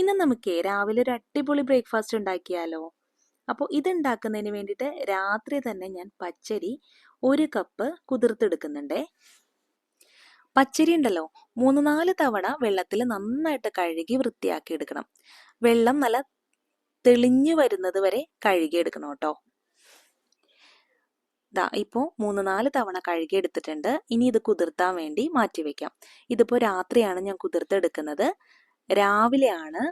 ഇന്ന് നമുക്ക് രാവിലെ ഒരു അടിപൊളി ബ്രേക്ക്ഫാസ്റ്റ് ഉണ്ടാക്കിയാലോ? അപ്പോൾ ഇതുണ്ടാക്കുന്നതിന് വേണ്ടിയിട്ട് രാത്രി തന്നെ ഞാൻ പച്ചരി 1 കപ്പ് കുതിർത്തെടുക്കുന്നുണ്ടേ. പച്ചരി ഉണ്ടല്ലോ 3-4 തവണ വെള്ളത്തിൽ നന്നായിട്ട് കഴുകി വൃത്തിയാക്കി എടുക്കണം. വെള്ളം നല്ല തെളിഞ്ഞു വരുന്നത് വരെ കഴുകിയെടുക്കണം കേട്ടോ. ഇപ്പോൾ 3-4 തവണ കഴുകി എടുത്തിട്ടുണ്ട്. ഇനി ഇത് കുതിർത്താൻ വേണ്ടി മാറ്റി വെക്കാം. ഇതിപ്പോൾ രാത്രിയാണ് ഞാൻ കുതിർത്തെടുക്കുന്നത്. രാവിലെയാണ്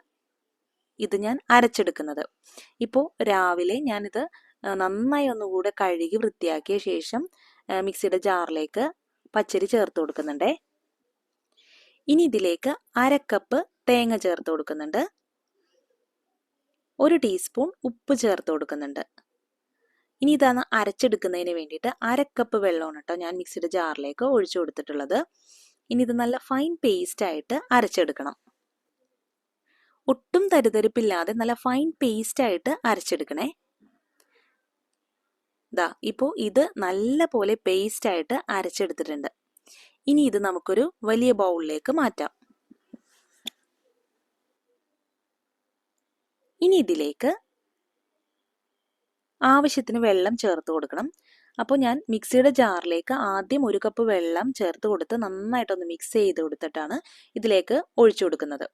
ഇത് ഞാൻ അരച്ചെടുക്കുന്നത്. ഇപ്പോൾ രാവിലെ ഞാനിത് നന്നായി ഒന്നുകൂടെ കഴുകി വൃത്തിയാക്കിയ ശേഷം മിക്സിയുടെ ജാറിലേക്ക് പച്ചരി ചേർത്ത് കൊടുക്കുന്നുണ്ടേ. ഇനി ഇതിലേക്ക് 1/2 കപ്പ് തേങ്ങ ചേർത്ത് കൊടുക്കുന്നുണ്ട്. 1 ടീസ്പൂൺ ഉപ്പ് ചേർത്ത് കൊടുക്കുന്നുണ്ട്. ഇനി ഇതാണ് അരച്ചെടുക്കുന്നതിന് വേണ്ടിയിട്ട് 1/2 കപ്പ് വെള്ളമാണ് കേട്ടോ ഞാൻ മിക്സിയുടെ ജാറിലേക്ക് ഒഴിച്ചു കൊടുത്തിട്ടുള്ളത്. ഇനി ഇത് നല്ല ഫൈൻ പേസ്റ്റ് ആയിട്ട് അരച്ചെടുക്കണം. ഒട്ടും തരിതരിപ്പില്ലാതെ നല്ല ഫൈൻ പേസ്റ്റ് ആയിട്ട് അരച്ചെടുക്കണേ. ഇപ്പോൾ ഇത് നല്ല പോലെ പേസ്റ്റ് ആയിട്ട് അരച്ചെടുത്തിട്ടുണ്ട്. ഇനി ഇത് നമുക്കൊരു വലിയ ബൗളിലേക്ക് മാറ്റാം. ഇനി ഇതിലേക്ക് ആവശ്യത്തിന് വെള്ളം ചേർത്ത് കൊടുക്കണം. അപ്പോൾ ഞാൻ മിക്സിയുടെ ജാറിലേക്ക് ആദ്യം 1 കപ്പ് വെള്ളം ചേർത്ത് കൊടുത്ത് നന്നായിട്ടൊന്ന് മിക്സ് ചെയ്ത് കൊടുത്തിട്ടാണ് ഇതിലേക്ക് ഒഴിച്ചു കൊടുക്കുന്നത്.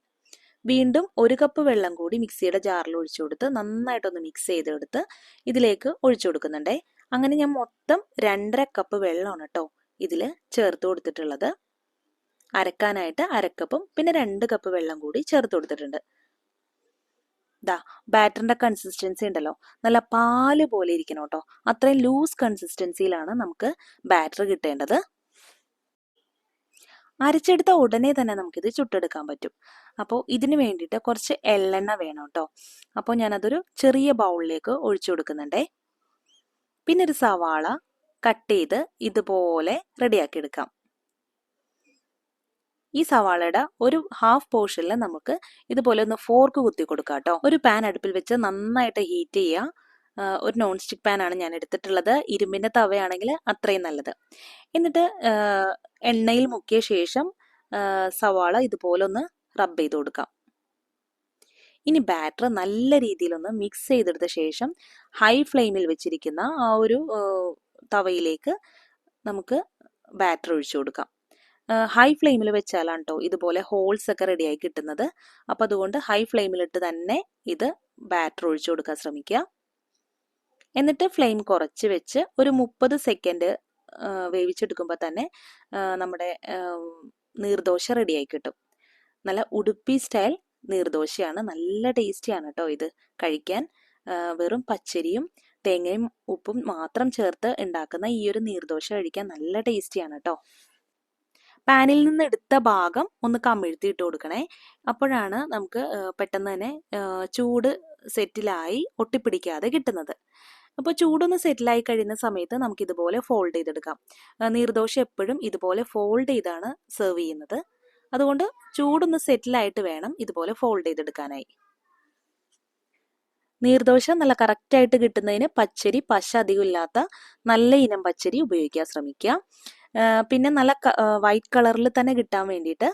വീണ്ടും 1 കപ്പ് വെള്ളം കൂടി മിക്സിയുടെ ജാറിൽ ഒഴിച്ചു കൊടുത്ത് നന്നായിട്ടൊന്ന് മിക്സ് ചെയ്തെടുത്ത് ഇതിലേക്ക് ഒഴിച്ചു കൊടുക്കുന്നുണ്ടേ. അങ്ങനെ ഞാൻ മൊത്തം 2.5 കപ്പ് വെള്ളമാണ് കേട്ടോ ഇതിൽ ചേർത്ത് കൊടുത്തിട്ടുള്ളത്. അരക്കാനായിട്ട് 1/2 കപ്പും പിന്നെ 2 കപ്പ് വെള്ളം കൂടി ചേർത്ത് കൊടുത്തിട്ടുണ്ട്. ബാറ്ററിന്റെ കൺസിസ്റ്റൻസി ഉണ്ടല്ലോ നല്ല പാല് പോലെ ഇരിക്കണം കേട്ടോ. അത്രയും ലൂസ് കൺസിസ്റ്റൻസിയിലാണ് നമുക്ക് ബാറ്റർ കിട്ടേണ്ടത്. അരച്ചെടുത്ത ഉടനെ തന്നെ നമുക്കിത് ചുട്ടെടുക്കാൻ പറ്റും. അപ്പോൾ ഇതിന് വേണ്ടിയിട്ട് കുറച്ച് എള്ളെണ്ണ വേണം കേട്ടോ. അപ്പോൾ ഞാനതൊരു ചെറിയ ബൗളിലേക്ക് ഒഴിച്ചു കൊടുക്കുന്നുണ്ടേ. പിന്നെ ഒരു സവാള കട്ട് ചെയ്ത് ഇതുപോലെ റെഡിയാക്കി എടുക്കാം. ഈ സവാളയുടെ ഒരു ഹാഫ് പോർഷനിൽ നമുക്ക് ഇതുപോലെ ഒന്ന് ഫോർക്ക് കുത്തി കൊടുക്കാം കേട്ടോ. ഒരു പാൻ അടുപ്പിൽ വെച്ച് നന്നായിട്ട് ഹീറ്റ് ചെയ്യുക. ഒരു നോൺ സ്റ്റിക്ക് പാനാണ് ഞാൻ എടുത്തിട്ടുള്ളത്. ഇരുമ്പിൻ്റെ തവയാണെങ്കിൽ അത്രയും നല്ലത്. എന്നിട്ട് എണ്ണയിൽ മുക്കിയ ശേഷം സവാള ഇതുപോലെ ഒന്ന് റബ്ബ് ചെയ്ത് കൊടുക്കാം. ഇനി ബാറ്റർ നല്ല രീതിയിലൊന്ന് മിക്സ് ചെയ്തെടുത്ത ശേഷം ഹൈ ഫ്ലെയിമിൽ വെച്ചിരിക്കുന്ന ആ ഒരു തവയിലേക്ക് നമുക്ക് ബാറ്റർ ഒഴിച്ചു കൊടുക്കാം. ഹൈ ഫ്ലെയിമിൽ വെച്ചാലാണ് കേട്ടോ ഇതുപോലെ ഹോൾസ് ഒക്കെ റെഡിയായി കിട്ടുന്നത്. അപ്പം അതുകൊണ്ട് ഹൈ ഫ്ലെയിമിലിട്ട് തന്നെ ഇത് ബാറ്റർ ഒഴിച്ചു കൊടുക്കാൻ ശ്രമിക്കുക. എന്നിട്ട് ഫ്ലെയിം കുറച്ച് വെച്ച് ഒരു 30 സെക്കൻഡ് വേവിച്ചെടുക്കുമ്പോൾ തന്നെ നമ്മുടെ നീർദോശ റെഡിയായി കിട്ടും. നല്ല ഉടുപ്പി സ്റ്റൈൽ നീർദോശയാണ്. നല്ല ടേസ്റ്റിയാണ് കേട്ടോ ഇത് കഴിക്കാൻ. വെറും പച്ചരിയും തേങ്ങയും ഉപ്പും മാത്രം ചേർത്ത് ഉണ്ടാക്കുന്ന ഈ ഒരു നീർദോശ കഴിക്കാൻ നല്ല ടേസ്റ്റിയാണ് കേട്ടോ. പാനിൽ നിന്ന് എടുത്ത ഭാഗം ഒന്ന് കമിഴ്ത്തിയിട്ട് കൊടുക്കണേ. അപ്പോഴാണ് നമുക്ക് പെട്ടെന്ന് തന്നെ ചൂട് സെറ്റിലായി ഒട്ടിപ്പിടിക്കാതെ കിട്ടുന്നത്. അപ്പോൾ ചൂടൊന്ന് സെറ്റിലായി കഴിയുന്ന സമയത്ത് നമുക്ക് ഇതുപോലെ ഫോൾഡ് ചെയ്തെടുക്കാം. നീർദോശ എപ്പോഴും ഇതുപോലെ ഫോൾഡ് ചെയ്താണ് സെർവ് ചെയ്യുന്നത്. അതുകൊണ്ട് ചൂടൊന്ന് സെറ്റിലായിട്ട് വേണം ഇതുപോലെ ഫോൾഡ് ചെയ്തെടുക്കാനായി. നീർദോശ നല്ല കറക്റ്റായിട്ട് കിട്ടുന്നതിന് പച്ചരി പശ അധികം ഇല്ലാത്ത നല്ല ഇനം പച്ചരി ഉപയോഗിക്കാൻ ശ്രമിക്കുക. പിന്നെ നല്ല വൈറ്റ് കളറിൽ തന്നെ കിട്ടാൻ വേണ്ടിയിട്ട്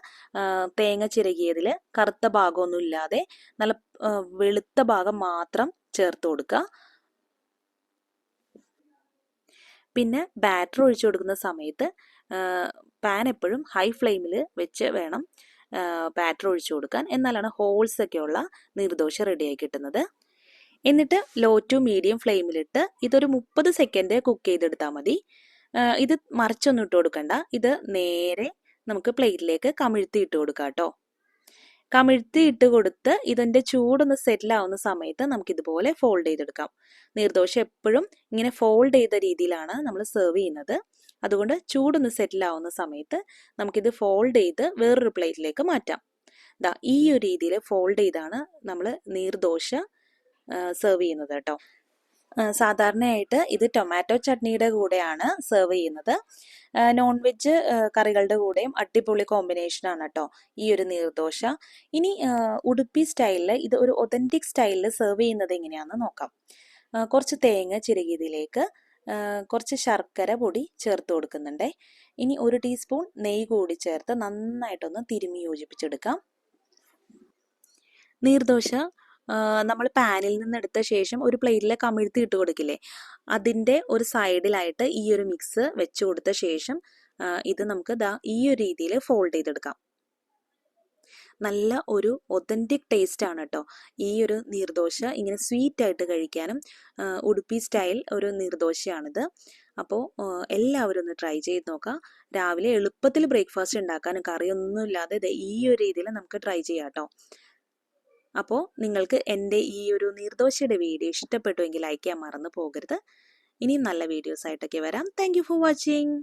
തേങ്ങ ചിരകിയതിൽ കറുത്ത ഭാഗമൊന്നും ഇല്ലാതെ നല്ല വെളുത്ത ഭാഗം മാത്രം ചേർത്ത് കൊടുക്കുക. പിന്നെ ബാറ്റർ ഒഴിച്ചു കൊടുക്കുന്ന സമയത്ത് പാൻ എപ്പോഴും ഹൈ ഫ്ലെയിമിൽ വെച്ച് വേണം ബാറ്റർ ഒഴിച്ചു കൊടുക്കാൻ. എന്നാലാണ് ഹോൾസ് ഒക്കെയുള്ള നീർദോശ റെഡിയായി കിട്ടുന്നത്. എന്നിട്ട് ലോ ടു മീഡിയം ഫ്ലെയിമിലിട്ട് ഇതൊരു 30 സെക്കൻഡ് കുക്ക് ചെയ്തെടുത്താൽ മതി. ഇത് മറിച്ചൊന്നും ഇട്ട് കൊടുക്കണ്ട. ഇത് നേരെ നമുക്ക് പ്ലേറ്റിലേക്ക് കമിഴ്ത്തി ഇട്ട് കൊടുക്കാം കേട്ടോ. കമിഴ്ത്തി ഇട്ട് കൊടുത്ത് ഇതിൻ്റെ ചൂടൊന്ന് സെറ്റിലാവുന്ന സമയത്ത് നമുക്കിതുപോലെ ഫോൾഡ് ചെയ്തെടുക്കാം. നീർദോശ എപ്പോഴും ഇങ്ങനെ ഫോൾഡ് ചെയ്ത രീതിയിലാണ് നമ്മൾ സെർവ് ചെയ്യുന്നത്. അതുകൊണ്ട് ചൂടൊന്ന് സെറ്റിലാവുന്ന സമയത്ത് നമുക്കിത് ഫോൾഡ് ചെയ്ത് വേറൊരു പ്ലേറ്റിലേക്ക് മാറ്റാം. ഈ ഒരു രീതിയിൽ ഫോൾഡ് ചെയ്താണ് നമ്മൾ നീർദോശ സെർവ് ചെയ്യുന്നത് കേട്ടോ. സാധാരണയായിട്ട് ഇത് ടൊമാറ്റോ ചട്നിയുടെ കൂടെയാണ് സെർവ് ചെയ്യുന്നത്. നോൺ വെജ് കറികളുടെ കൂടെയും അടിപൊളി കോമ്പിനേഷനാണ് കേട്ടോ ഈ ഒരു നീർദോശ. ഇനി ഉടുപ്പി സ്റ്റൈലിൽ ഇത് ഒരു ഒതൻറ്റിക് സ്റ്റൈലിൽ സെർവ് ചെയ്യുന്നത് എങ്ങനെയാണെന്ന് നോക്കാം. കുറച്ച് തേങ്ങ ചിരകിയതിലേക്ക് കുറച്ച് ശർക്കര പൊടി ചേർത്ത് കൊടുക്കുന്നുണ്ടേ. ഇനി 1 ടീസ്പൂൺ നെയ്യ് കൂടി ചേർത്ത് നന്നായിട്ടൊന്ന് തിരുമ്മി യോജിപ്പിച്ചെടുക്കാം. നീർദോശ നമ്മൾ പാനിൽ നിന്ന് എടുത്ത ശേഷം ഒരു പ്ലേറ്റിൽ കമിഴ്ത്തി ഇട്ട് കൊടുക്കില്ലേ, അതിൻ്റെ ഒരു സൈഡിലായിട്ട് ഈ ഒരു മിക്സ് വെച്ച് കൊടുത്ത ശേഷം ഇത് നമുക്ക് ഈ ഒരു രീതിയിൽ ഫോൾഡ് ചെയ്തെടുക്കാം. നല്ല ഒരു ഒതൻറ്റിക് ടേസ്റ്റ് ആണ് കേട്ടോ ഈ ഒരു നീർദോശ. ഇങ്ങനെ സ്വീറ്റ് ആയിട്ട് കഴിക്കാനും ഉടുപ്പി സ്റ്റൈൽ ഒരു നീർദോശയാണിത്. അപ്പോൾ എല്ലാവരും ഒന്ന് ട്രൈ ചെയ്ത് നോക്കാം. രാവിലെ എളുപ്പത്തിൽ ബ്രേക്ക്ഫാസ്റ്റ് ഉണ്ടാക്കാനും കറിയൊന്നുമില്ലാതെ ഈ ഒരു രീതിയിൽ നമുക്ക് ട്രൈ ചെയ്യാം കേട്ടോ. അപ്പോൾ നിങ്ങൾക്ക് എൻ്റെ ഈ ഒരു നീർദോശയുടെ വീഡിയോ ഇഷ്ടപ്പെട്ടുവെങ്കിൽ ലൈക്ക് ചെയ്യാൻ മറന്നു പോകരുത്. ഇനിയും നല്ല വീഡിയോസ് ആയിട്ടൊക്കെ വരാം. Thank you for watching.